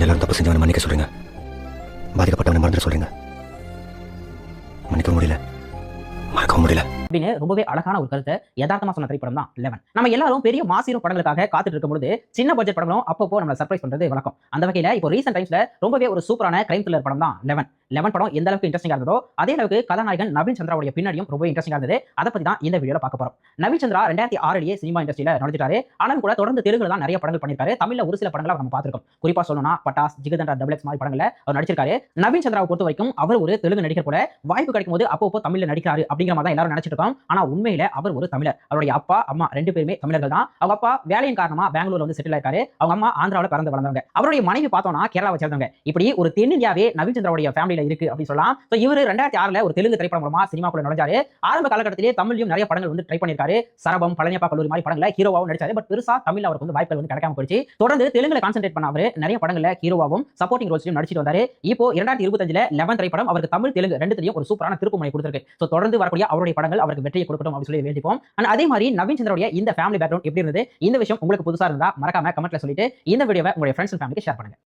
நீங்க எல்லாரும் தப்பு செஞ்சவனை மன்னிக்க சொல்றீங்க, பாதிக்கப்பட்டவனை மறந்துட சொல்றீங்க. மன்னிக்க முடியல, மறக்கவும் முடியல அப்படின்னு ரொம்பவே அழகான ஒரு கருத்தை யதார்த்தமா சொன்ன திரைப்படம் தான் 11. நம்ம எல்லாரும் பெரிய மாசீரோ படங்களுக்காக காத்துட்டு இருக்கும் பொழுது சின்ன பட்ஜெட் படங்களும் அப்பப்போ நம்ம சர்ப்ரைஸ் பண்றது வழக்கம். அந்த வகையில இப்போ ரீசென்ட் டைம்ஸ்ல ரொம்பவே ஒரு சூப்பரான கிரைம் த்ரில்லர் படம் தான் 11. 11 படம் எந்த அளவுக்கு இன்ட்ரெஸ்டிங்கா இருந்ததோ அதே அளவுக்கு கதாநாயகன் நவீன் சந்திராவுடைய பின்னாடியும் ரொம்ப இன்ட்ரெஸ்டிங்கா இருந்தது. அதை பத்தி தான் இந்த வீடியோல பார்க்க போறோம். நவீன் சந்திரா 2006 சினிமா இண்டஸ்ட்ரியில நுழைஞ்சிட்டாரு. ஆனாலும் கூட தொடர்ந்து தெலுங்குல தான் நிறைய படங்கள் பண்ணிருக்காரு. தமிழ்ல ஒரு சில படங்களை நம்ம பார்த்திருக்கோம். குறிப்பா சொல்லணும்னா பட்டாஸ், ஜிகதண்டா, டபுள் எக்ஸ் மாதிரி படங்கள்ல அவர் நடிச்சிருக்காரு. நவீன் சந்திராவை பொறுத்த வரைக்கும் அவர் ஒரு தெலுங்கு நடிகர் போல வாய்ப்பு கிடைக்கும் போது அப்பப்போ தமிழ்ல நடிக்கிறாரு அப்படிங்கிற மாதிரி தான் எல்லாரும் நினைச்சிட்டு இருக்கோம். ஆனா உண்மையில அவர் ஒரு தமிழர். அவருடைய அப்பா அம்மா ரெண்டு பேருமே தமிழர்கள் தான். அவங்க அப்பா வேலையின் காரணமா பெங்களூர்ல வந்து செட்டில் ஆயிருக்காரு. அவங்க அம்மா ஆந்திராவில பிறந்து வளர்ந்தவங்க. அவருடைய மனைவி பார்த்தோம்னா கேரளாவை சேர்ந்தவங்க. இப்படி ஒரு தென்னிந்தியாவே நவீன் சந்திராவுடைய ஃபேமிலியில இருக்கு அப்படின்னு சொல்லலாம். சோ இவர் 2006 ஒரு தெலுங்கு திரைப்படம் மூலமா சினிமாக்குள்ள நுழைஞ்சாரு. ஆரம்ப காலகட்டத்திலேயே தமிழ்லயும் நிறைய படங்கள் வந்து ட்ரை பண்ணிருக்காரு. சரபம், பழனியப்பா கல்லூரி மாதிரி படங்களை ஹீரோவாவும் நடிச்சாரு. பட் பெருசா தமிழ்ல அவருக்கு வந்து வாய்ப்புகள் வந்து கிடைக்காம போயிடுச்சு. தொடர்ந்து தெலுங்குல கான்சென்ட்ரேட் பண்ண அவரு நிறைய படங்கள்ல ஹீரோவாவும் சப்போர்ட்டிங் ரோல்ஸ்லயும் நடிச்சிட்டு வந்தாரு. இப்போ 2025 11 திரைப்படம் அவருக்கு தமிழ் தெலுங்கு ரெண்டுத்திலயும் ஒரு சூப்பரான திருப்புமுனை கொடுத்திருக்கு. சோ தொடர்ந்து வரக்கூடிய அவருடைய படங்கள் அவருக்கு வெற்றியை கொடுக்கட்டும் அப்படின்னு சொல்லி வேண்டிப்போம். அதே மாதிரி நவீன் சந்திராவுடைய இந்த ஃபேமிலி பேக்ரவுண்ட் எப்படி இருந்தது, இந்த விஷயம் உங்களுக்கு புதுசா இருந்தா மறக்காம கமெண்ட்ல சொல்லிட்டு இந்த வீடியோவை உங்களுடைய ஃப்ரெண்ட்ஸ் அண்ட் ஃபேமிலிக்கு ஷேர் பண்ணுங்க.